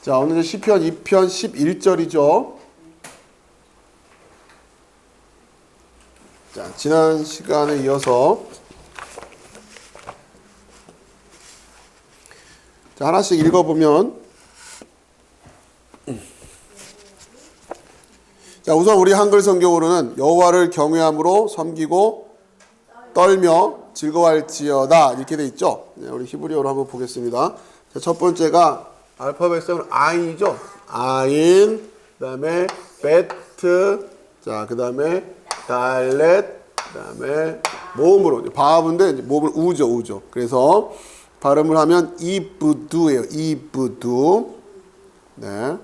자, 오늘 시편 2편 11절이죠. 자, 지난 시간에 이어서 자, 하나씩 읽어보면 자, 우선 우리 한글 성경으로는 여호와를 경외함으로 섬기고 떨며 즐거워할지어다 이렇게 돼 있죠. 네, 우리 히브리어로 한번 보겠습니다. 자, 첫 번째가 알파벳으로 아인이죠. 아인, 그 다음에 베트, 자, 그 다음에 달렛, 그 다음에 모음으로, 바브인데 모음을 우죠. 그래서 발음을 하면 이브두예요. 이브두. 네.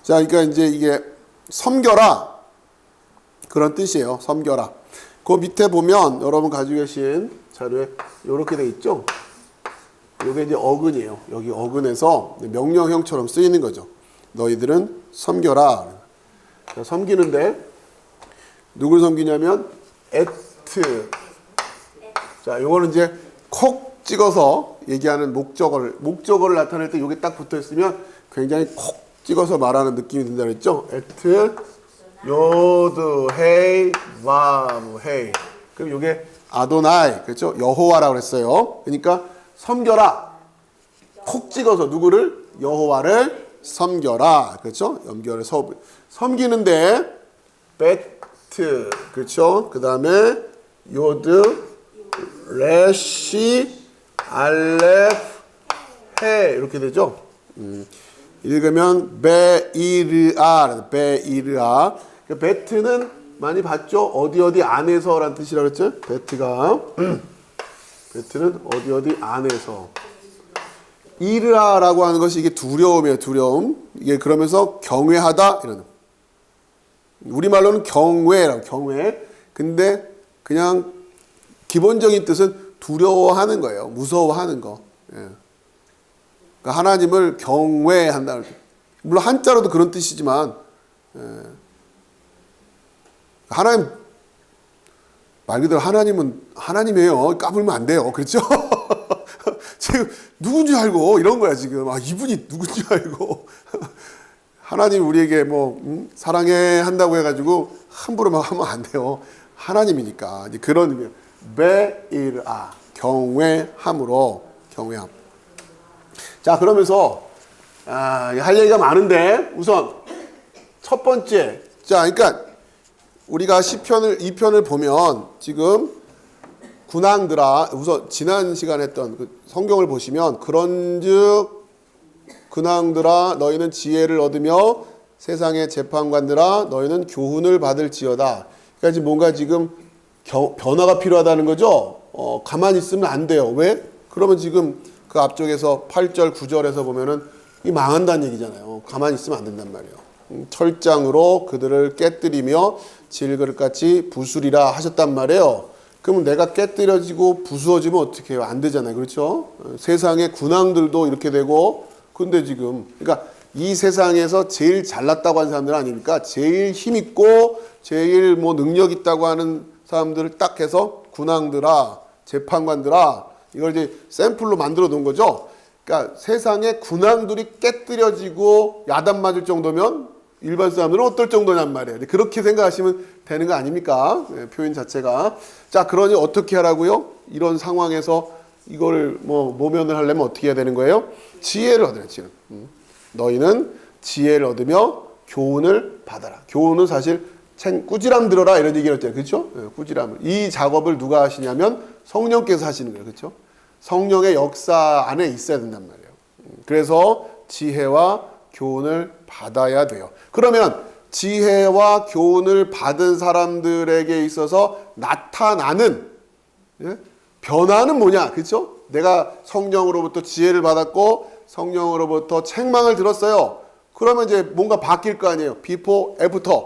자, 그러니까 이제 이게 섬겨라 그런 뜻이에요. 섬겨라. 그 밑에 보면 여러분 가지고 계신 자료에 이렇게 돼 있죠. 이게 이제 어근이에요. 여기 어근에서 명령형처럼 쓰이는 거죠. 너희들은 섬겨라. 자, 섬기는데 누굴 섬기냐면 자, 이거는 이제 콕 찍어서 얘기하는 목적어를 나타낼 때 이게 딱 붙어 있으면 굉장히 콕 찍어서 말하는 느낌이 든다 그랬죠. 요드 헤이 와무 헤이. 그럼 이게 아도나이, 그렇죠? 여호와라고 그랬어요. 그러니까 섬겨라. 콕 찍어서 누구를? 여호와를 섬겨라. 그렇죠? 섬기는데 베트, 그렇죠? 그 다음에 요드, 레시, 알레프, 해 이렇게 되죠. 읽으면 베이르아. 베트는 많이 봤죠? 어디 안에서라는 뜻이라고 했죠? 베트는 어디 안에서. 이르아라고 하는 것이 이게 두려움이에요. 두려움. 이게 그러면서 경외하다 이런. 우리말로는 경외. 근데 그냥 기본적인 뜻은 두려워하는 거예요. 무서워하는 거. 예. 그러니까 하나님을 경외한다. 물론 한자로도 그런 뜻이지만 예. 하나님 말 그대로 하나님은 하나님이에요. 까불면 안 돼요. 그렇죠? 지금 누군지 알고 이런 거야 지금. 이분이 누군지 알고. 하나님 우리에게 사랑해 한다고 해가지고 함부로 막 하면 안 돼요. 하나님이니까. 이제 그런 의미. 베일아 경외함으로 경외함. 자, 그러면서 할 얘기가 많은데 우선 첫 번째. 자, 그러니까 우리가 시편을 2편을 보면 지금 군왕들아, 우선 지난 시간에 했던 그 성경을 보시면 그런즉 군왕들아 너희는 지혜를 얻으며 세상의 재판관들아 너희는 교훈을 받을지어다. 그러니까 지금 뭔가 지금 변화가 필요하다는 거죠. 가만히 있으면 안 돼요. 왜? 그러면 지금 그 앞쪽에서 8절 9절에서 보면은 이 망한다는 얘기잖아요. 가만히 있으면 안 된단 말이에요. 철장으로 그들을 깨뜨리며 질그릇같이 부수리라 하셨단 말이에요. 그러면 내가 깨뜨려지고 부수어지면 어떻게 해요? 안 되잖아요. 그렇죠? 세상의 군왕들도 이렇게 되고, 근데 지금, 그러니까 이 세상에서 제일 잘났다고 하는 사람들 아닙니까? 제일 힘있고, 제일 능력 있다고 하는 사람들을 딱 해서 군왕들아, 재판관들아, 이걸 이제 샘플로 만들어 놓은 거죠. 그러니까 세상의 군왕들이 깨뜨려지고 야단 맞을 정도면 일반 사람들은 어떨 정도냔 말이에요. 그렇게 생각하시면 되는 거 아닙니까? 네, 표현 자체가. 자, 그러니 어떻게 하라고요? 이런 상황에서 이걸 모면을 하려면 어떻게 해야 되는 거예요? 지혜를 얻으라. 너희는 지혜를 얻으며 교훈을 받아라. 교훈은 사실 꾸지람 들어라 이런 얘기를 했잖아요. 그렇죠? 네, 꾸지람을. 이 작업을 누가 하시냐면 성령께서 하시는 거예요. 그렇죠? 성령의 역사 안에 있어야 된단 말이에요. 그래서 지혜와 교훈을 받아야 돼요. 그러면 지혜와 교훈을 받은 사람들에게 있어서 나타나는 변화는 뭐냐? 그렇죠? 내가 성령으로부터 지혜를 받았고 성령으로부터 책망을 들었어요. 그러면 이제 뭔가 바뀔 거 아니에요. before, after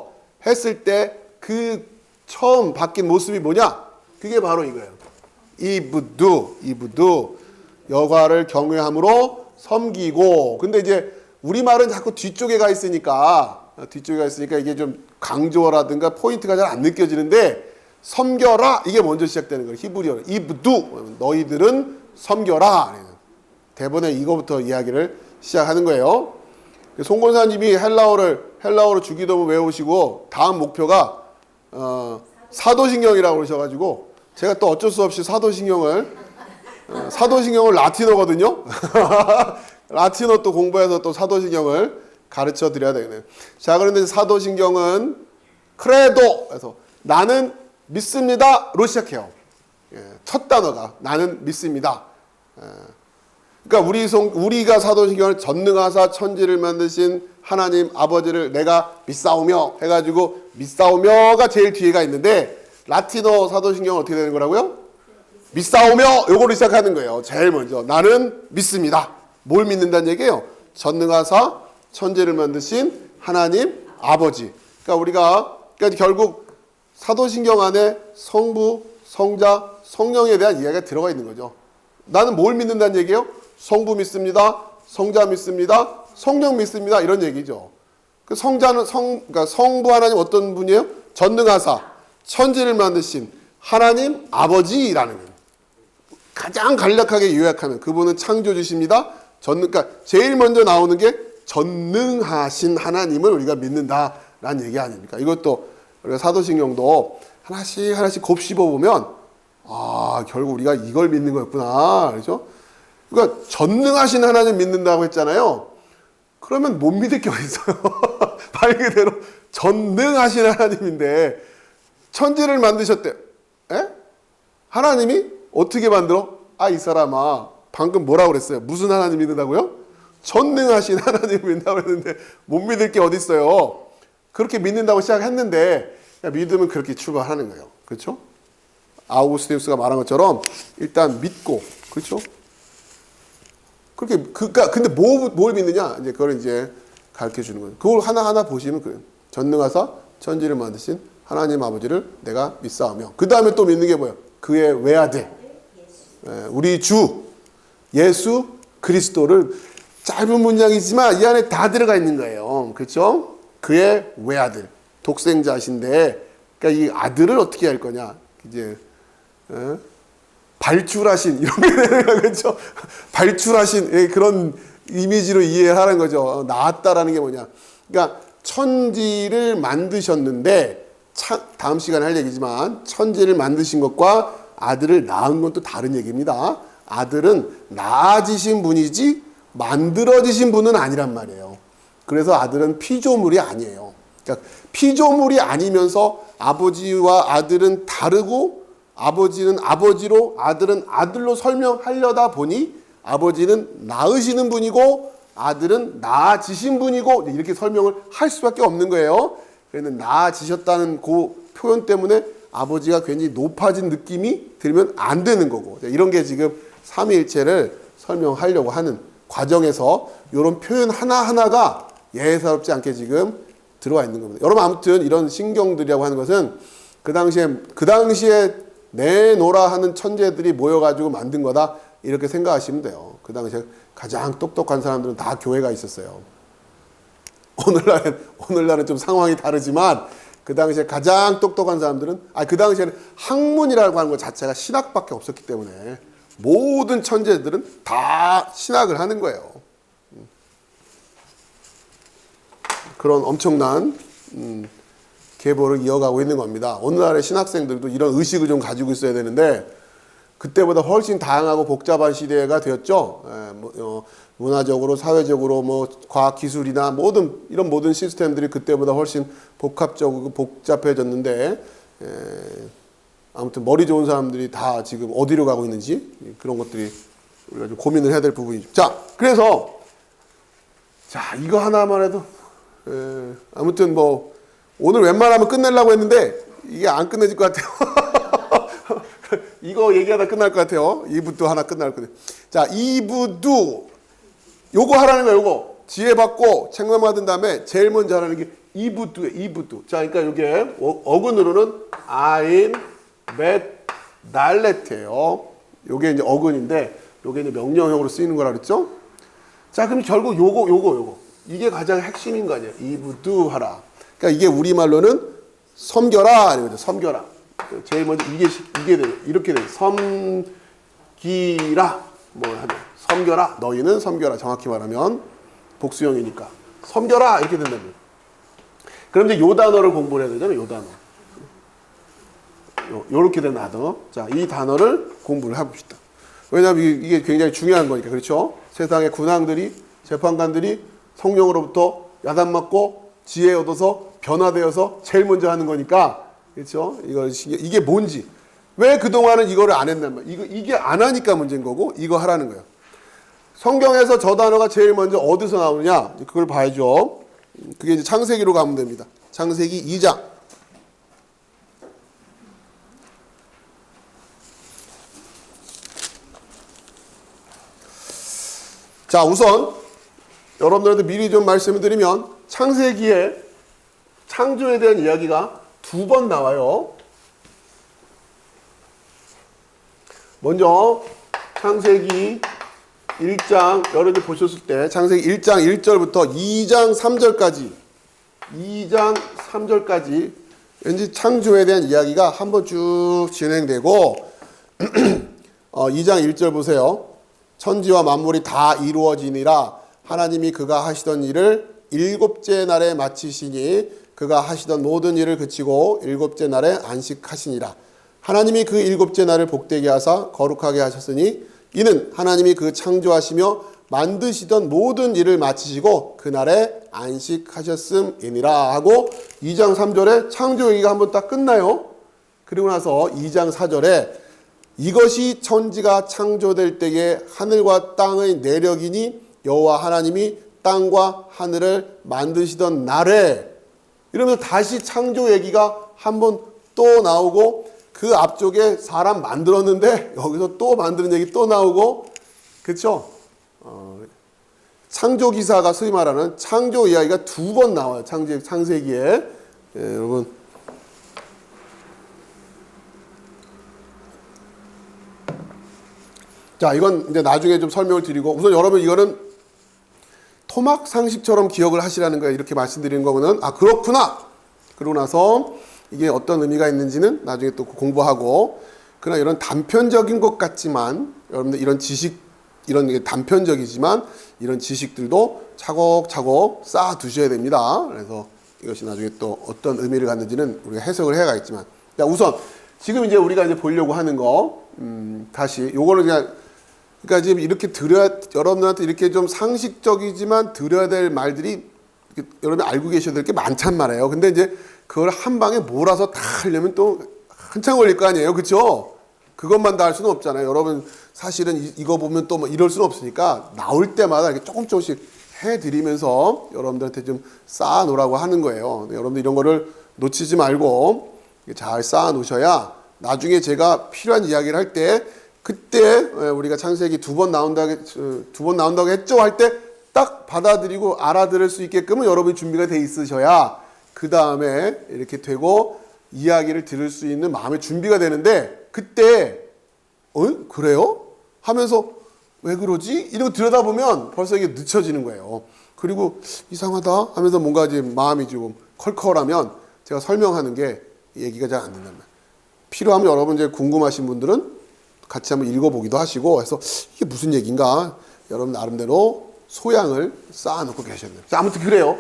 했을 때 그 처음 바뀐 모습이 뭐냐? 그게 바로 이거예요. 이브두 여호와를 경외함으로 섬기고. 근데 이제 우리말은 자꾸 뒤쪽에 가 있으니까 이게 좀 강조라든가 포인트가 잘 안 느껴지는데 섬겨라 이게 먼저 시작되는 거예요. 히브리어로 이브두 너희들은 섬겨라. 대본에 이거부터 이야기를 시작하는 거예요. 송 권사님이 헬라어를 주기도문 외우시고 다음 목표가 사도신경이라고 그러셔가지고 제가 또 어쩔 수 없이 사도신경을 라틴어거든요. 라틴어 또 공부해서 또 사도신경을 가르쳐 드려야 되겠네요. 자, 그런데 사도신경은 크레도에서 나는 믿습니다로 시작해요. 첫 단어가 나는 믿습니다. 그러니까 우리가 사도신경을 전능하사 천지를 만드신 하나님 아버지를 내가 믿사오며 해가지고 믿사오며가 제일 뒤에가 있는데 라틴어 사도신경은 어떻게 되는 거라고요? 믿사오며 요거로 시작하는 거예요. 제일 먼저 나는 믿습니다. 뭘 믿는다는 얘기예요? 전능하사 천지를 만드신 하나님 아버지. 그러니까 결국 사도신경 안에 성부, 성자, 성령에 대한 이야기가 들어가 있는 거죠. 나는 뭘 믿는다는 얘기예요? 성부 믿습니다. 성자 믿습니다. 성령 믿습니다. 이런 얘기죠. 그 그러니까 성부 하나님 어떤 분이에요? 전능하사 천지를 만드신 하나님 아버지라는 거예요. 가장 간략하게 요약하면 그분은 창조주십니다. 그러니까 제일 먼저 나오는 게 전능하신 하나님을 우리가 믿는다라는 얘기 아닙니까? 이것도 우리가 사도신경도 하나씩 곱씹어 보면 결국 우리가 이걸 믿는 거였구나. 그렇죠? 그러니까 전능하신 하나님 믿는다고 했잖아요. 그러면 못 믿을 게 어딨어요. 말 그대로 전능하신 하나님인데 천지를 만드셨대요. 에? 하나님이 어떻게 만들어? 이 사람아 방금 뭐라고 그랬어요? 무슨 하나님 믿는다고요? 전능하신 하나님 믿는다고 했는데 못 믿을 게 어딨어요. 그렇게 믿는다고 시작했는데 믿으면 그렇게 출발하는 거예요. 그렇죠? 아우구스티누스가 말한 것처럼 일단 믿고, 그렇죠? 그렇게 근데 뭘 믿느냐? 이제 그걸 이제 가르쳐 주는 거예요. 그걸 하나하나 보시면 그래요. 전능하사 천지를 만드신 하나님 아버지를 내가 믿사오며 그 다음에 또 믿는 게 뭐예요? 그의 외아들, 우리 주 예수 그리스도를 짧은 문장이지만 이 안에 다 들어가 있는 거예요. 그렇죠? 그의 외아들, 독생자신데, 그러니까 이 아들을 어떻게 할 거냐? 이제 발출하신 이런 게 되는 거죠. 그렇죠? 발출하신 그런 이미지로 이해하는 거죠. 나았다라는 게 뭐냐? 그러니까 천지를 만드셨는데 다음 시간에 할 얘기지만 천지를 만드신 것과 아들을 낳은 건 또 다른 얘기입니다. 아들은 낳아지신 분이지 만들어지신 분은 아니란 말이에요. 그래서 아들은 피조물이 아니에요. 그러니까 피조물이 아니면서 아버지와 아들은 다르고 아버지는 아버지로 아들은 아들로 설명하려다 보니 아버지는 낳으시는 분이고 아들은 낳아지신 분이고 이렇게 설명을 할 수밖에 없는 거예요. 그래서 낳아지셨다는 그 표현 때문에 아버지가 굉장히 높아진 느낌이 들면 안 되는 거고, 이런 게 지금 삼위일체를 설명하려고 하는 과정에서 이런 표현 하나하나가 예사롭지 않게 지금 들어와 있는 겁니다. 여러분 아무튼 이런 신경들이라고 하는 것은 그 당시에 내노라 하는 천재들이 모여가지고 만든 거다 이렇게 생각하시면 돼요. 그 당시에 가장 똑똑한 사람들은 다 교회가 있었어요. 오늘날은 좀 상황이 다르지만 그 당시에 가장 똑똑한 사람들은 그 당시에는 학문이라고 하는 것 자체가 신학밖에 없었기 때문에 모든 천재들은 다 신학을 하는 거예요. 그런 엄청난 계보를 이어가고 있는 겁니다. 오늘날의 신학생들도 이런 의식을 좀 가지고 있어야 되는데 그때보다 훨씬 다양하고 복잡한 시대가 되었죠. 문화적으로, 사회적으로, 과학 기술이나 모든 시스템들이 그때보다 훨씬 복합적이고 복잡해졌는데, 아무튼 머리 좋은 사람들이 다 지금 어디로 가고 있는지 그런 것들이 우리가 좀 고민을 해야 될 부분이죠. 자, 그래서 이거 하나만 해도 아무튼 오늘 웬만하면 끝내려고 했는데 이게 안 끝내질 것 같아요. 이거 얘기하다 끝날 것 같아요. 2부도 하나 끝날 거예요. 자, 2부도 요거 하라는 거예요. 요거 지혜받고 책만 받은 다음에 제일 먼저 하라는 게 2부도예요. 2부도. 자, 그러니까 이게 어근으로는 아인, 벳, 날렛이에요. 요게 이제 어근인데 요게 이제 명령형으로 쓰이는 거라 그랬죠? 자, 그럼 결국 요거 이게 가장 핵심인 거 아니에요. 2부도 하라. 그러니까 이게 우리말로는 섬겨라 이거죠. 섬겨라. 제일 먼저 이게 돼요. 이렇게 돼요. 섬기라. 뭘 하냐. 섬겨라. 너희는 섬겨라. 정확히 말하면 복수형이니까. 섬겨라. 이렇게 된다면. 그럼 이제 요 단어를 공부를 해야 되잖아요. 요 단어. 요렇게 된 단어. 자, 이 단어를 공부를 해봅시다. 왜냐하면 이게 굉장히 중요한 거니까. 그렇죠? 세상의 군왕들이, 재판관들이 성령으로부터 야단맞고 지혜 얻어서 변화되어서 제일 먼저 하는 거니까. 그렇죠? 이게 뭔지. 왜 그동안은 이거를 안 했단 말이야. 이게 안 하니까 문제인 거고, 이거 하라는 거예요. 성경에서 저 단어가 제일 먼저 어디서 나오느냐? 그걸 봐야죠. 그게 이제 창세기로 가면 됩니다. 창세기 2장. 자, 우선 여러분들한테 미리 좀 말씀을 드리면 창세기에 창조에 대한 이야기가 2번 나와요. 먼저 창세기 1장 여러분들 보셨을 때 창세기 1장 1절부터 2장 3절까지 왠지 창조에 대한 이야기가 한번 쭉 진행되고 2장 1절 보세요. 천지와 만물이 다 이루어지니라 하나님이 그가 하시던 일을 일곱째 날에 마치시니 그가 하시던 모든 일을 그치고 일곱째 날에 안식하시니라. 하나님이 그 일곱째 날을 복되게 하사 거룩하게 하셨으니 이는 하나님이 그 창조하시며 만드시던 모든 일을 마치시고 그날에 안식하셨음이니라 하고 2장 3절에 창조 얘기가 한번 딱 끝나요. 그리고 나서 2장 4절에 이것이 천지가 창조될 때에 하늘과 땅의 내력이니 여호와 하나님이 땅과 하늘을 만드시던 날에 이러면서 다시 창조 얘기가 한번 또 나오고 그 앞쪽에 사람 만들었는데 여기서 또 만드는 얘기 또 나오고 그렇죠? 창조 기사가 소위 말하는 창조 이야기가 2번 나와요. 창세기에 여러분 자 이건 이제 나중에 좀 설명을 드리고 우선 여러분 이거는 토막 상식처럼 기억을 하시라는 거예요. 이렇게 말씀드리는 거는 아 그렇구나. 그러고 나서 이게 어떤 의미가 있는지는 나중에 또 공부하고 그러나 이런 단편적인 것 같지만 여러분들 이런 지식 이런 게 단편적이지만 이런 지식들도 차곡차곡 쌓아 두셔야 됩니다. 그래서 이것이 나중에 또 어떤 의미를 갖는지는 우리가 해석을 해야겠지만 자 우선 지금 이제 우리가 이제 보려고 하는 거 다시 요거는 그냥 그러니까 지금 이렇게 여러분들한테 이렇게 좀 상식적이지만 드려야 될 말들이 여러분이 알고 계셔야 될 게 많단 말이에요. 근데 이제 그걸 한 방에 몰아서 다 하려면 또 한참 걸릴 거 아니에요. 그렇죠? 그것만 다 할 수는 없잖아요. 여러분 사실은 이거 보면 또 뭐 이럴 수는 없으니까 나올 때마다 이렇게 조금씩 해드리면서 여러분들한테 좀 쌓아 놓으라고 하는 거예요. 여러분들 이런 거를 놓치지 말고 잘 쌓아 놓으셔야 나중에 제가 필요한 이야기를 할 때 그때 우리가 창세기 2번 나온다고 했죠 할 때 딱 받아들이고 알아들을 수 있게끔은 여러분이 준비가 돼 있으셔야 그 다음에 이렇게 되고 이야기를 들을 수 있는 마음의 준비가 되는데 그때 그래요? 하면서 왜 그러지? 이러고 들여다보면 벌써 이게 늦춰지는 거예요. 그리고 이상하다 하면서 뭔가 이제 마음이 좀 컬컬하면 제가 설명하는 게 얘기가 잘 안 된단 말이에요. 필요하면 여러분 이제 궁금하신 분들은 같이 한번 읽어보기도 하시고 해서 이게 무슨 얘기인가 여러분 나름대로 소양을 쌓아놓고 계셔야 돼요. 아무튼 그래요.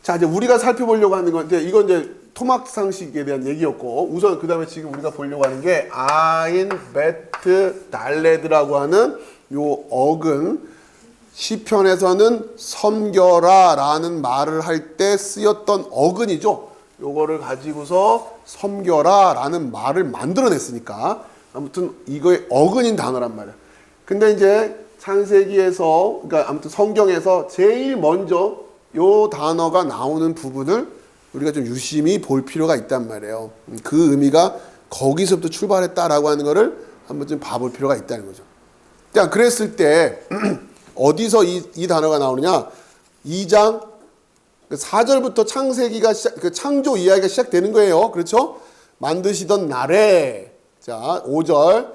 자 이제 우리가 살펴보려고 하는 건 이건 이제 토막 상식에 대한 얘기였고 우선 그 다음에 지금 우리가 보려고 하는 게 아인 베트 달레드라고 하는 요 어근 시편에서는 섬겨라라는 말을 할 때 쓰였던 어근이죠. 요거를 가지고서 섬겨라라는 말을 만들어냈으니까 아무튼 이거의 어근인 단어란 말이야. 근데 이제 창세기에서 그러니까 아무튼 성경에서 제일 먼저 요 단어가 나오는 부분을 우리가 좀 유심히 볼 필요가 있단 말이에요. 그 의미가 거기서부터 출발했다라고 하는 거를 한번 좀 봐볼 필요가 있다는 거죠. 자, 그랬을 때 어디서 이 단어가 나오느냐? 2장 4절부터 창세기가 그 창조 이야기가 시작되는 거예요. 그렇죠? 만드시던 날에 자 5절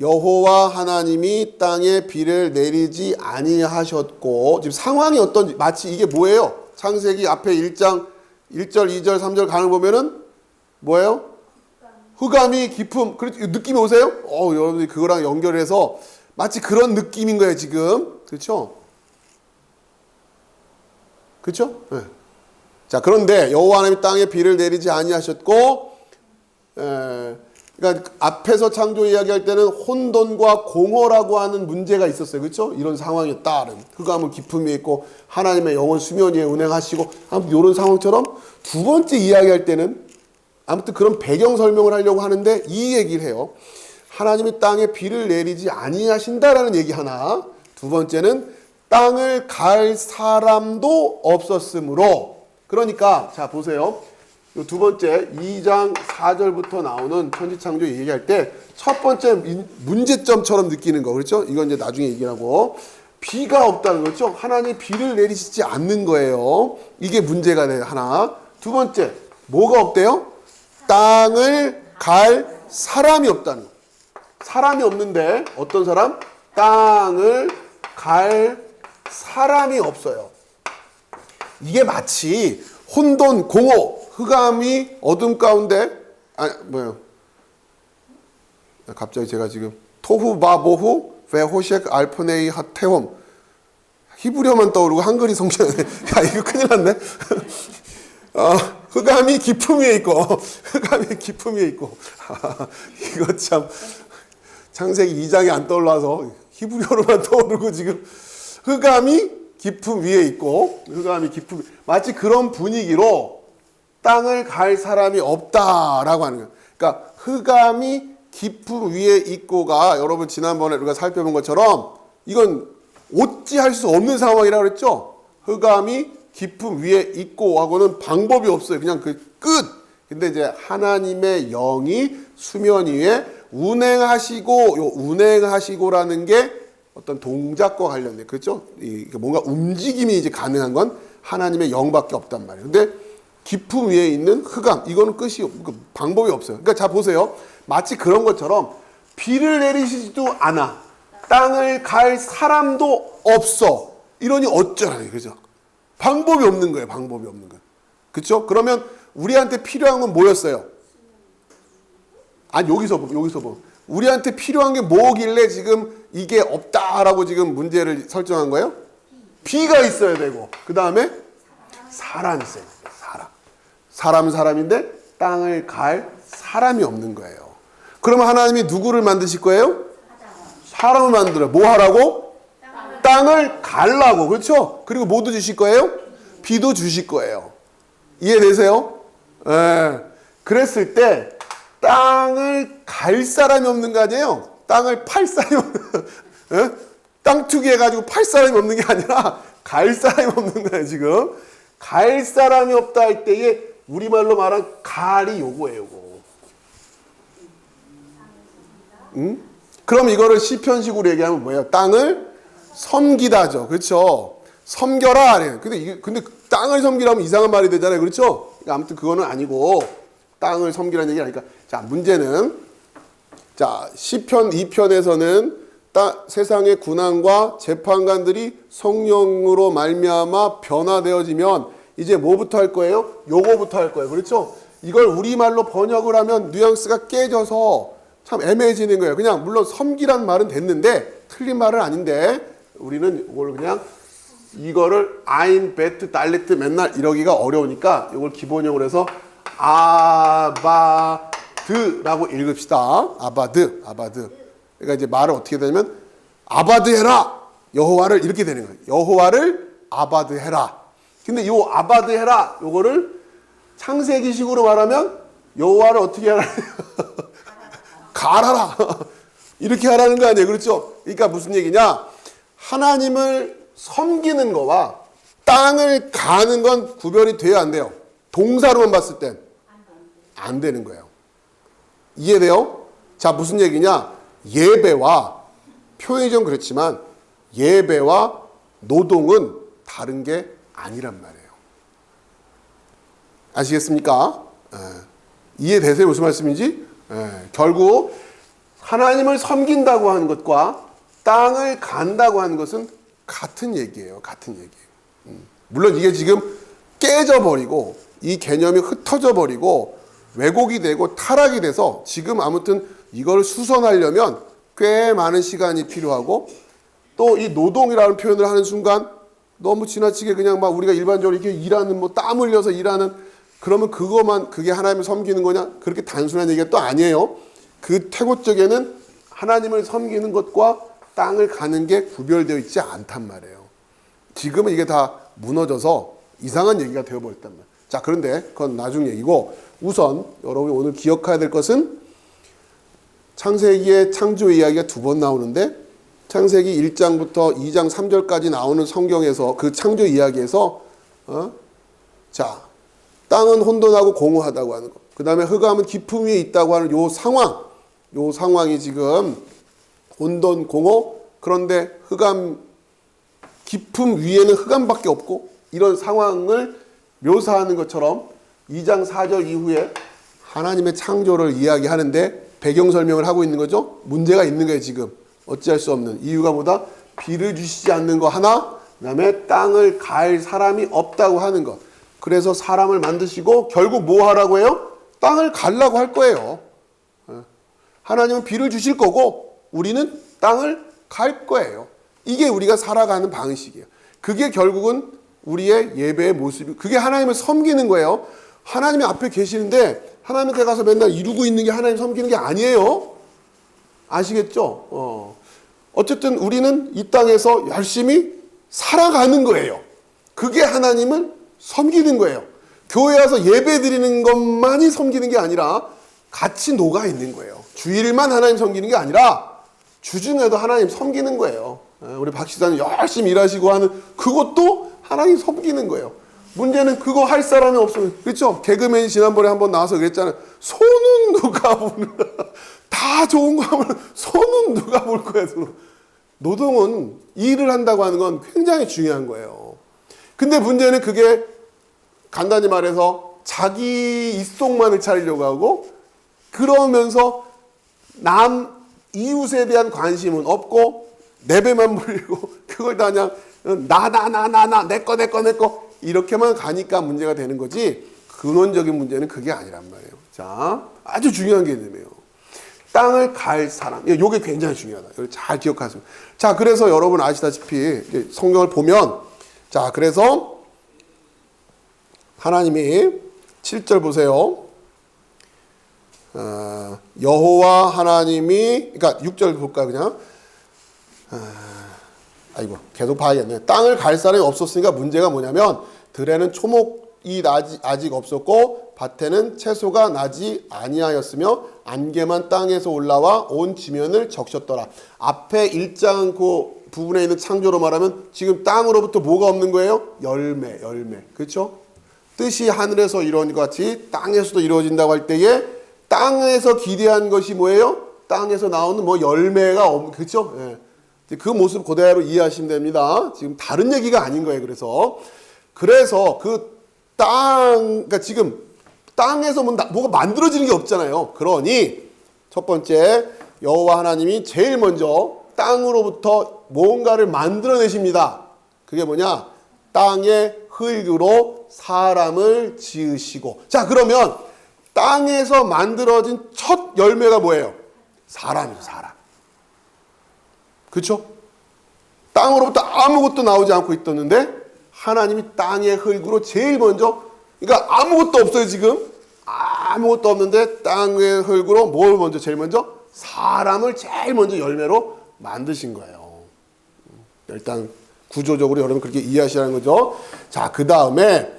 여호와 하나님이 땅에 비를 내리지 아니하셨고 지금 상황이 어떤지 마치 이게 뭐예요? 창세기 앞에 1장 1절 2절 3절 가는 보면은 뭐예요? 흑암이 깊음. 그렇죠? 느낌이 오세요? 여러분들이 그거랑 연결해서 마치 그런 느낌인 거예요, 지금. 그렇죠? 그렇죠? 네. 자, 그런데 여호와 하나님이 땅에 비를 내리지 아니하셨고, 그러니까 앞에서 창조 이야기할 때는 혼돈과 공허라고 하는 문제가 있었어요. 그렇죠? 이런 상황에 따른 흑암은 기품이 있고 하나님의 영은 수면 위에 운행하시고, 아무튼 이런 상황처럼 두 번째 이야기할 때는 아무튼 그런 배경 설명을 하려고 하는데 이 얘기를 해요. 하나님이 땅에 비를 내리지 아니하신다라는 얘기 하나, 두 번째는 땅을 갈 사람도 없었으므로. 그러니까 자 보세요. 두 번째 2장 4절부터 나오는 천지창조 얘기할 때 첫 번째 문제점처럼 느끼는 거, 그렇죠? 이건 이제 나중에 얘기하고, 비가 없다는 거죠. 하나님이 비를 내리시지 않는 거예요. 이게 문제가 돼요. 하나. 두 번째, 뭐가 없대요? 땅을 갈 사람이 없다는 거. 사람이 없는데 어떤 사람? 땅을 갈 사람이 없어요. 이게 마치 혼돈, 공허, 흑암이 어둠 가운데, 갑자기 제가 지금 토후 바보후 베호셰크 알포네이 하테홈, 히브리어만 떠오르고 한글이 성취하네. 야, 이거 큰일 났네. 흑암이 기품 위에 있고, 흑암이 기품 위에 있고. 이거 참 창세기 2장이 안 떠올라서 히브리어로만 떠오르고 지금 흑암이 기품 위에 있고, 흑암이 기품, 마치 그런 분위기로 땅을 갈 사람이 없다라고 하는 거예요. 그러니까 흑암이 기품 위에 있고가, 여러분 지난번에 우리가 살펴본 것처럼 이건 어찌할 수 없는 상황이라고 그랬죠. 흑암이 기품 위에 있고 하고는 방법이 없어요. 그냥 그 끝. 근데 이제 하나님의 영이 수면 위에 운행하시고, 요 운행하시고라는 게 어떤 동작과 관련돼, 그렇죠? 뭔가 움직임이 이제 가능한 건 하나님의 영밖에 없단 말이에요. 근데 기품 위에 있는 흑암, 이거는 끝이 방법이 없어요. 그러니까 자 보세요. 마치 그런 것처럼 비를 내리시지도 않아, 땅을 갈 사람도 없어. 이러니 어쩌라니, 그죠? 방법이 없는 거예요. 방법이 없는 거예요. 그렇죠? 그러면 우리한테 필요한 건 뭐였어요? 아니, 여기서 보면 우리한테 필요한 게 뭐길래 지금 이게 없다라고 지금 문제를 설정한 거예요? 비가 있어야 되고, 그 다음에 사람이 있어야 돼요. 사람은 사람인데 땅을 갈 사람이 없는 거예요. 그러면 하나님이 누구를 만드실 거예요? 사람을 만들어요. 뭐 하라고? 땅을 갈라고. 그렇죠? 그리고 뭐도 주실 거예요? 비도 주실 거예요. 이해되세요? 예. 그랬을 때 땅을 갈 사람이 없는 거 아니에요? 땅을 팔 사람이 없는, 예? 땅 투기해가지고 팔 사람이 없는 게 아니라 갈 사람이 없는 거예요, 지금. 갈 사람이 없다 할 때에 우리말로 말한 갈이 요거예요, 요거. 응? 그럼 이거를 시편식으로 얘기하면 뭐예요? 땅을 섬기다죠. 그렇죠? 섬겨라. 근데 땅을 섬기라면 이상한 말이 되잖아요. 그렇죠? 그러니까 아무튼 그거는 아니고 땅을 섬기라는 얘기 아니까. 자, 문제는, 자, 시편 2편에서는 세상의 군왕과 재판관들이 성령으로 말미암아 변화되어지면 이제 뭐부터 할 거예요? 요거부터 할 거예요. 그렇죠? 이걸 우리말로 번역을 하면 뉘앙스가 깨져서 참 애매해지는 거예요. 그냥 물론 섬기란 말은 됐는데 틀린 말은 아닌데 우리는 이걸 그냥 이거를 아인, 베트, 달레트 맨날 이러기가 어려우니까 이걸 기본형으로 해서 아바드라고 읽읍시다. 아바드. 그러니까 이제 말을 어떻게 되냐면 아바드 해라. 여호와를 이렇게 되는 거예요. 여호와를 아바드 해라. 근데 요 아바드 해라 요거를 창세기식으로 말하면 여호와를 어떻게 하라? 갈아라. 이렇게 하라는 거 아니에요. 그렇죠? 그러니까 무슨 얘기냐? 하나님을 섬기는 거와 땅을 가는 건 구별이 돼요, 안 돼요? 동사로만 봤을 땐 안 되는 거예요. 이해돼요? 자, 무슨 얘기냐? 예배와, 표현이 좀 그렇지만 예배와 노동은 다른 게 아니란 말이에요. 아시겠습니까? 이해되세요? 무슨 말씀인지? 결국 하나님을 섬긴다고 하는 것과 땅을 간다고 하는 것은 같은 얘기예요. 같은 얘기예요. 물론 이게 지금 깨져버리고 이 개념이 흩어져 버리고 왜곡이 되고 타락이 돼서 지금 아무튼 이걸 수선하려면 꽤 많은 시간이 필요하고 또 이 노동이라는 표현을 하는 순간 너무 지나치게 그냥 막 우리가 일반적으로 이렇게 일하는 뭐 땀 흘려서 일하는 그러면 그게 하나님을 섬기는 거냐? 그렇게 단순한 얘기가 또 아니에요. 그 태고적에는 하나님을 섬기는 것과 땅을 가는 게 구별되어 있지 않단 말이에요. 지금은 이게 다 무너져서 이상한 얘기가 되어버렸단 말이에요. 자, 그런데 그건 나중 얘기고 우선 여러분이 오늘 기억해야 될 것은 창세기의 창조 이야기가 두 번 나오는데 창세기 1장부터 2장 3절까지 나오는 성경에서 그 창조 이야기에서 자, 땅은 혼돈하고 공허하다고 하는 것. 그 다음에 흑암은 깊음 위에 있다고 하는 요 상황이 지금 혼돈, 공허, 그런데 흑암, 깊음 위에는 흑암밖에 없고 이런 상황을 묘사하는 것처럼 2장 4절 이후에 하나님의 창조를 이야기하는데 배경 설명을 하고 있는 거죠. 문제가 있는 거예요, 지금. 어찌할 수 없는 이유가 뭐다? 비를 주시지 않는 거 하나, 그 다음에 땅을 갈 사람이 없다고 하는 것. 그래서 사람을 만드시고 결국 뭐 하라고 해요? 땅을 갈라고 할 거예요. 하나님은 비를 주실 거고 우리는 땅을 갈 거예요. 이게 우리가 살아가는 방식이에요. 그게 결국은 우리의 예배의 모습이, 그게 하나님을 섬기는 거예요. 하나님이 앞에 계시는데 하나님께 가서 맨날 이루고 있는 게 하나님 섬기는 게 아니에요. 아시겠죠? 어쨌든 우리는 이 땅에서 열심히 살아가는 거예요. 그게 하나님을 섬기는 거예요. 교회 와서 예배 드리는 것만이 섬기는 게 아니라 같이 녹아 있는 거예요. 주일만 하나님 섬기는 게 아니라 주중에도 하나님 섬기는 거예요. 우리 박 시사님 열심히 일하시고 하는 그것도 하나님 섬기는 거예요. 문제는 그거 할 사람이 없으면, 그렇죠? 개그맨이 지난번에 한번 나와서 그랬잖아요. 손은 누가 보느냐. 다 좋은 거 하면 손은 누가 볼 거야. 노동은 일을 한다고 하는 건 굉장히 중요한 거예요. 근데 문제는 그게 간단히 말해서 자기 입속만을 차리려고 하고 그러면서 남 이웃에 대한 관심은 없고 내 배만 불리고 그걸 다 그냥 나 내 거 이렇게만 가니까 문제가 되는 거지 근원적인 문제는 그게 아니란 말이에요. 자, 아주 중요한 개념이에요. 땅을 갈 사람. 이게 굉장히 중요하다. 이걸 잘 기억하세요. 자, 그래서 여러분 아시다시피 성경을 보면 자, 그래서 하나님이 7절 보세요. 여호와 하나님이, 그러니까 6절 볼까요, 그냥? 아이고, 계속 봐야겠네. 땅을 갈 사람이 없었으니까 문제가 뭐냐면, 들에는 초목이 아직 없었고, 밭에는 채소가 나지 아니하였으며, 안개만 땅에서 올라와 온 지면을 적셨더라. 앞에 1장 그 부분에 있는 창조로 말하면, 지금 땅으로부터 뭐가 없는 거예요? 열매. 그렇죠? 뜻이 하늘에서 이루어진 것 같이 땅에서도 이루어진다고 할 때에, 땅에서 기대한 것이 뭐예요? 땅에서 나오는 뭐 열매가 없는, 그렇죠? 예. 그 모습 그대로 이해하시면 됩니다. 지금 다른 얘기가 아닌 거예요. 그래서 그 그러니까 지금 땅에서 뭐가 만들어지는 게 없잖아요. 그러니 첫 번째 여호와 하나님이 제일 먼저 땅으로부터 뭔가를 만들어내십니다. 그게 뭐냐? 땅의 흙으로 사람을 지으시고. 자, 그러면 땅에서 만들어진 첫 열매가 뭐예요? 사람이죠, 사람. 그렇죠? 땅으로부터 아무것도 나오지 않고 있었는데 하나님이 땅의 흙으로 제일 먼저, 그러니까 아무것도 없어요, 지금. 아무것도 없는데 땅의 흙으로 뭘 먼저, 제일 먼저? 사람을 제일 먼저 열매로 만드신 거예요. 일단 구조적으로 여러분 그렇게 이해하시라는 거죠. 자, 그 다음에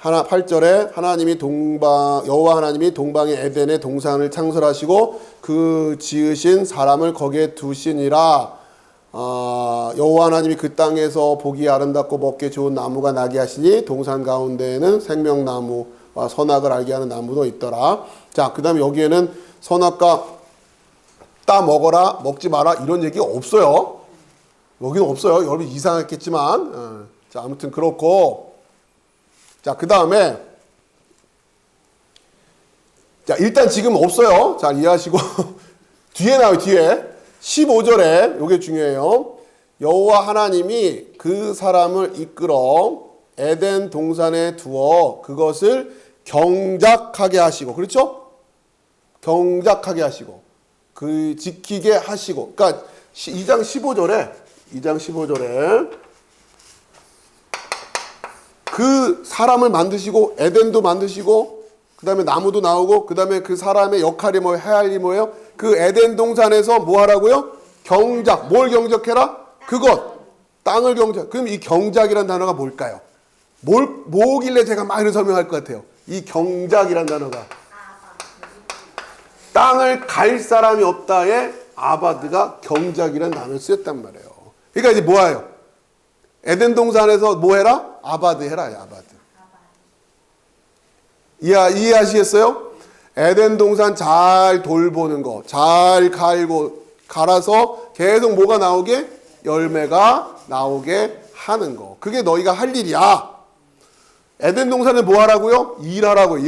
8절에 하나님이 여호와 하나님이 동방의 에덴의 동산을 창설하시고 그 지으신 사람을 거기에 두시니라. 여호와 하나님이 그 땅에서 보기 아름답고 먹기 좋은 나무가 나게 하시니 동산 가운데에는 생명나무와 선악을 알게 하는 나무도 있더라. 자, 그 다음에 여기에는 선악과 따 먹어라 먹지 마라 이런 얘기가 없어요. 여기는 없어요. 여러분 이상했겠지만 자, 아무튼 그렇고, 자, 그 다음에 자, 일단 지금 없어요. 잘 이해하시고 뒤에 나와요. 뒤에 15절에 요게 중요해요. 여호와 하나님이 그 사람을 이끌어 에덴 동산에 두어 그것을 경작하게 하시고, 그렇죠? 경작하게 하시고 그 지키게 하시고. 그러니까 2장 15절에 그 사람을 만드시고 에덴도 만드시고 그 다음에 나무도 나오고 그 다음에 그 사람의 역할이 뭐예요? 해야 할 일이 뭐예요? 그 에덴 동산에서 뭐 하라고요? 경작. 뭘 경작해라? 그것. 땅을 경작. 그럼 이 경작이라는 단어가 뭘까요? 뭐길래 제가 막 이런 설명할 것 같아요. 이 경작이라는 단어가 땅을 갈 사람이 없다에 아바드가 경작이라는 단어를 쓰였단 말이에요. 그러니까 이제 뭐예요? 에덴 동산에서 뭐 해라? 아바드 해라. 아바드. 이해하시겠어요? 에덴 동산 잘 돌보는 거, 잘 갈아서 계속 뭐가 나오게? 열매가 나오게 하는 거. 그게 너희가 할 일이야. 에덴 동산에 뭐 하라고요? 일하라고.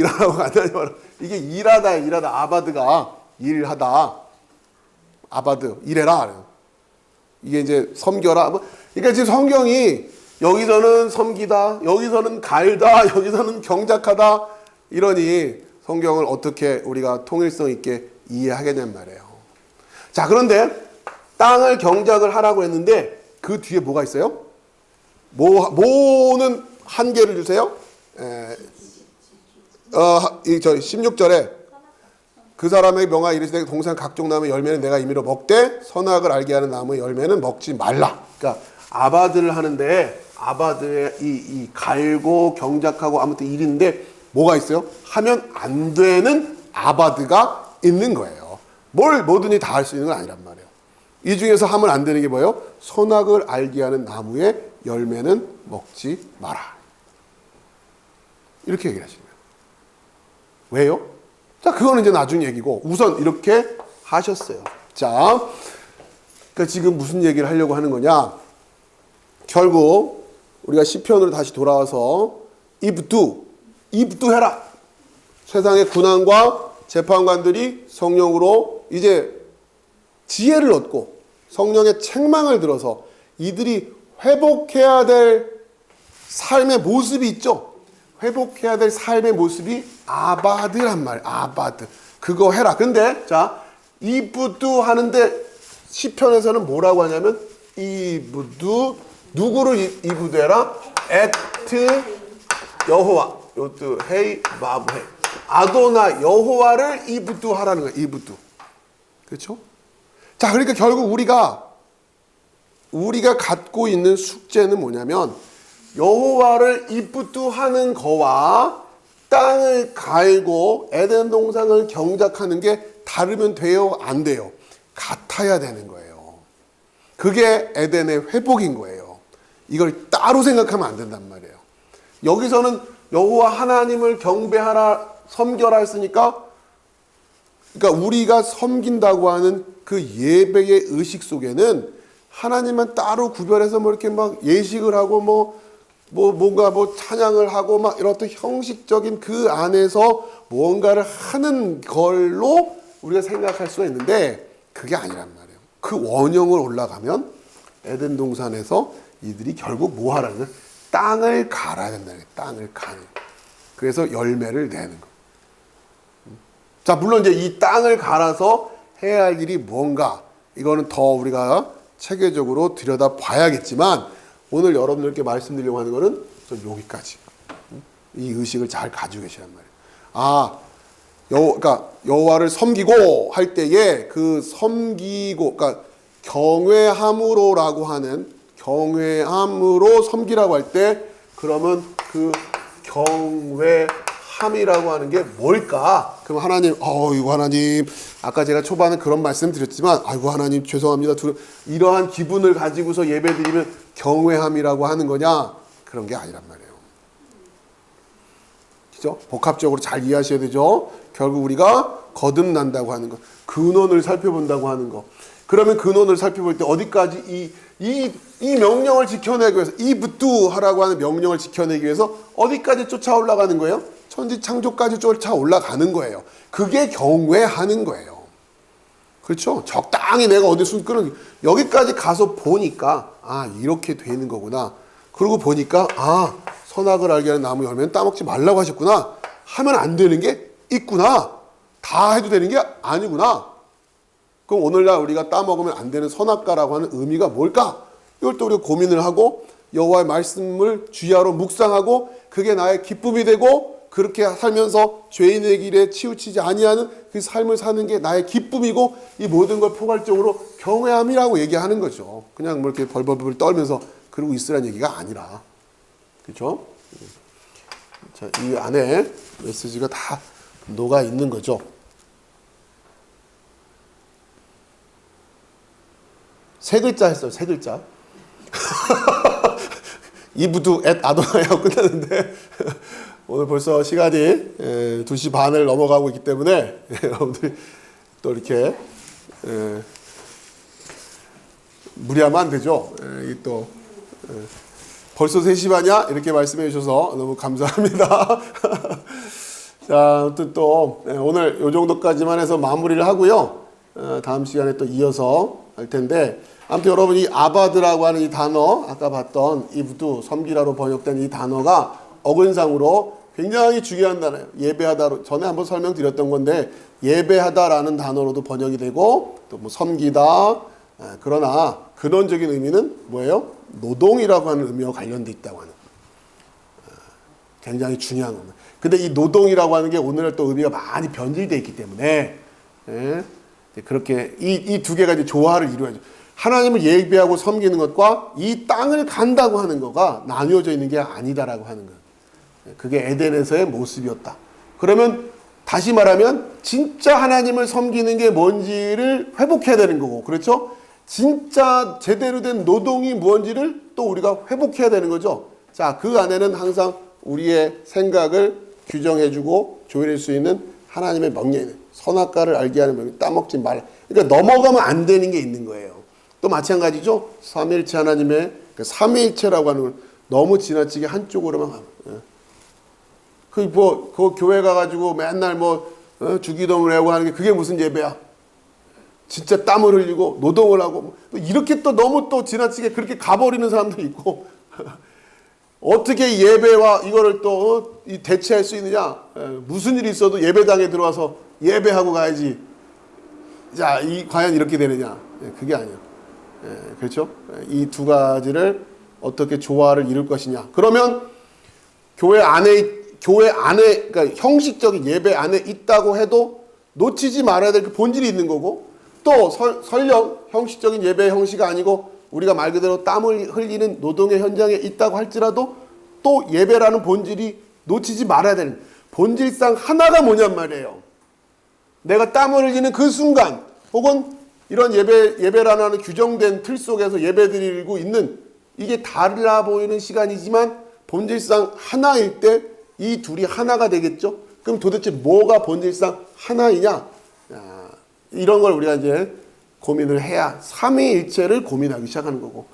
이게 일하다. 아바드가 일하다. 아바드, 일해라. 이게 이제 섬겨라. 그러니까 지금 성경이 여기서는 섬기다, 여기서는 갈다, 여기서는 경작하다. 이러니 성경을 어떻게 우리가 통일성 있게 이해하겠냔 말이에요. 자, 그런데 땅을 경작을 하라고 했는데 그 뒤에 뭐가 있어요? 뭐는 한계를 주세요? 16절에 그 사람에게 명하 이르시되 동산 각종 나무의 열매는 내가 임의로 먹되 선악을 알게 하는 나무의 열매는 먹지 말라. 그러니까 아바드를 하는데 아바드의 이 갈고 경작하고 아무튼 일인데 뭐가 있어요? 하면 안 되는 아바드가 있는 거예요. 뭐든지 다 할 수 있는 건 아니란 말이에요. 이 중에서 하면 안 되는 게 뭐예요? 선악을 알게 하는 나무의 열매는 먹지 마라. 이렇게 얘기를 하시는 거예요. 왜요? 자, 그거는 이제 나중 얘기고 우선 이렇게 하셨어요. 자, 그러니까 지금 무슨 얘기를 하려고 하는 거냐? 결국 우리가 시편으로 다시 돌아와서 입두 해라. 세상의 군왕과 재판관들이 성령으로 이제 지혜를 얻고 성령의 책망을 들어서 이들이 회복해야 될 삶의 모습이 있죠. 회복해야 될 삶의 모습이 아바드란 말이에요. 아바드. 그거 해라. 근데 자, 이브두 하는데 시편에서는 뭐라고 하냐면 이브두 누구를 이브두해라? 에트 여호와. 요트 헤이 마브 헤이. 아도나 여호와를 이브두 하라는 거예요. 이브두. 그렇죠? 자, 그러니까 결국 우리가 갖고 있는 숙제는 뭐냐면 여호와를 이브두 하는 거와 땅을 갈고 에덴 동산을 경작하는 게 다르면 돼요? 안 돼요? 같아야 되는 거예요. 그게 에덴의 회복인 거예요. 이걸 따로 생각하면 안 된단 말이에요. 여기서는 여호와 하나님을 경배하라, 섬겨라 했으니까 그러니까 우리가 섬긴다고 하는 그 예배의 의식 속에는 하나님만 따로 구별해서 뭐 이렇게 막 예식을 하고 뭔가 찬양을 하고 막 이런 어떤 형식적인 그 안에서 무언가를 하는 걸로 우리가 생각할 수가 있는데 그게 아니란 말이에요. 그 원형을 올라가면 에덴 동산에서 이들이 결국 뭐 하라는 거예요? 땅을 갈아야 된다는 거예요. 땅을 가는. 그래서 열매를 내는 거. 자, 물론 이제 이 땅을 갈아서 해야 할 일이 뭔가 이거는 더 우리가 체계적으로 들여다 봐야겠지만 오늘 여러분들께 말씀드리려고 하는 거는 여기까지. 이 의식을 잘 가지고 계시란 말이에요. 그러니까 여호와를 섬기고 할 때에 그 섬기고, 그러니까 경외함으로라고 하는 경외함으로 섬기라고 할 때 그러면 그 경외함이라고 하는 게 뭘까? 그럼 하나님, 이거 하나님, 아까 제가 초반에 그런 말씀 드렸지만, 아이고 하나님 죄송합니다. 이러한 기분을 가지고서 예배드리면 경외함이라고 하는 거냐? 그런 게 아니란 말이에요. 그죠? 복합적으로 잘 이해하셔야 되죠. 결국 우리가 거듭난다고 하는 것, 근원을 살펴본다고 하는 것. 그러면 근원을 살펴볼 때 어디까지 이 명령을 지켜내기 위해서, 이 붓두 하라고 하는 명령을 지켜내기 위해서 어디까지 쫓아 올라가는 거예요? 천지 창조까지 쫓아 올라가는 거예요. 그게 경외하는 거예요. 그렇죠? 적당히 내가 어디 숨 끊은 여기까지 가서 보니까 이렇게 되는 거구나. 그러고 보니까 선악을 알게 하는 나무 열매는 따먹지 말라고 하셨구나. 하면 안 되는 게 있구나. 다 해도 되는 게 아니구나. 그럼 오늘날 우리가 따먹으면 안 되는 선악과라고 하는 의미가 뭘까? 이걸 또 우리가 고민을 하고 여호와의 말씀을 주야로 묵상하고 그게 나의 기쁨이 되고 그렇게 살면서 죄인의 길에 치우치지 아니하는 그 삶을 사는 게 나의 기쁨이고 이 모든 걸 포괄적으로 경외함이라고 얘기하는 거죠. 그냥 뭐 이렇게 벌벌벌 떨면서 그러고 있으라는 얘기가 아니라. 그렇죠? 자, 이 안에 메시지가 다 녹아 있는 거죠. 세 글자 했어요. 세 글자. 이브두 앳 아도나이하고 끝났는데 오늘 벌써 시간이 2시 반을 넘어가고 있기 때문에 여러분들이 또 이렇게 무리하면 안 되죠. 또 벌써 3시 반이야? 이렇게 말씀해 주셔서 너무 감사합니다. 자, 아무튼 또 오늘 이 정도까지만 해서 마무리를 하고요. 다음 시간에 또 이어서 할 텐데 아무튼 여러분 이 아바드라고 하는 이 단어 아까 봤던 이브두 섬기라로 번역된 이 단어가 어근상으로 굉장히 중요한 단어예요. 예배하다로 전에 한번 설명드렸던 건데 예배하다라는 단어로도 번역이 되고 또 뭐 섬기다 그러나 근원적인 의미는 뭐예요? 노동이라고 하는 의미와 관련돼 있다고 하는 굉장히 중요한 겁니다. 근데 이 노동이라고 하는 게 오늘날 또 의미가 많이 변질되어 있기 때문에 그렇게 이 두 개가 이제 조화를 이루어야죠. 하나님을 예배하고 섬기는 것과 이 땅을 간다고 하는 거가 나뉘어져 있는 게 아니다라고 하는 거예요. 그게 에덴에서의 모습이었다. 그러면 다시 말하면 진짜 하나님을 섬기는 게 뭔지를 회복해야 되는 거고, 그렇죠? 진짜 제대로 된 노동이 뭔지를 또 우리가 회복해야 되는 거죠. 자, 그 안에는 항상 우리의 생각을 규정해주고 조율할 수 있는 하나님의 명령, 선악과를 알게 하는 명령, 따먹지 말라. 그러니까 넘어가면 안 되는 게 있는 거예요. 또 마찬가지죠. 삼위일체 하나님의 그 삼위일체라고 하는 건 너무 지나치게 한쪽으로만 가면. 그 교회 가가지고 맨날 주기도문을 하고 하는 게 그게 무슨 예배야? 진짜 땀을 흘리고 노동을 하고 이렇게 또 너무 또 지나치게 그렇게 가버리는 사람도 있고 어떻게 예배와 이거를 또 대체할 수 있느냐? 무슨 일이 있어도 예배당에 들어와서 예배하고 가야지. 자, 과연 이렇게 되느냐? 그게 아니에요. 그렇죠? 이 두 가지를 어떻게 조화를 이룰 것이냐? 그러면 교회 안에 그러니까 형식적인 예배 안에 있다고 해도 놓치지 말아야 될 그 본질이 있는 거고 또 설령 형식적인 예배 형식이 아니고 우리가 말 그대로 땀을 흘리는 노동의 현장에 있다고 할지라도 또 예배라는 본질이 놓치지 말아야 되는 본질상 하나가 뭐냔 말이에요. 내가 땀을 흘리는 그 순간 혹은 이런 예배라는 규정된 틀 속에서 예배 드리고 있는 이게 달라 보이는 시간이지만 본질상 하나일 때 이 둘이 하나가 되겠죠. 그럼 도대체 뭐가 본질상 하나이냐? 이런 걸 우리가 이제 고민을 해야 삼위일체를 고민하기 시작하는 거고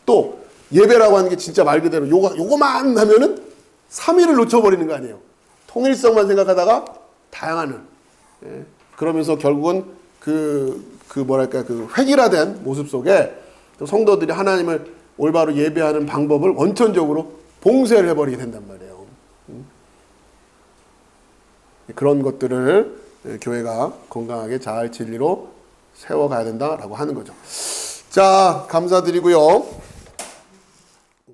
또 예배라고 하는 게 진짜 말 그대로 요거만 하면은 삼위를 놓쳐버리는 거 아니에요. 통일성만 생각하다가 다양한 그러면서 결국은 그 획일화된 모습 속에 또 성도들이 하나님을 올바로 예배하는 방법을 원천적으로 봉쇄를 해버리게 된단 말이에요. 그런 것들을 교회가 건강하게 잘 진리로 세워가야 된다라고 하는 거죠. 자, 감사드리고요.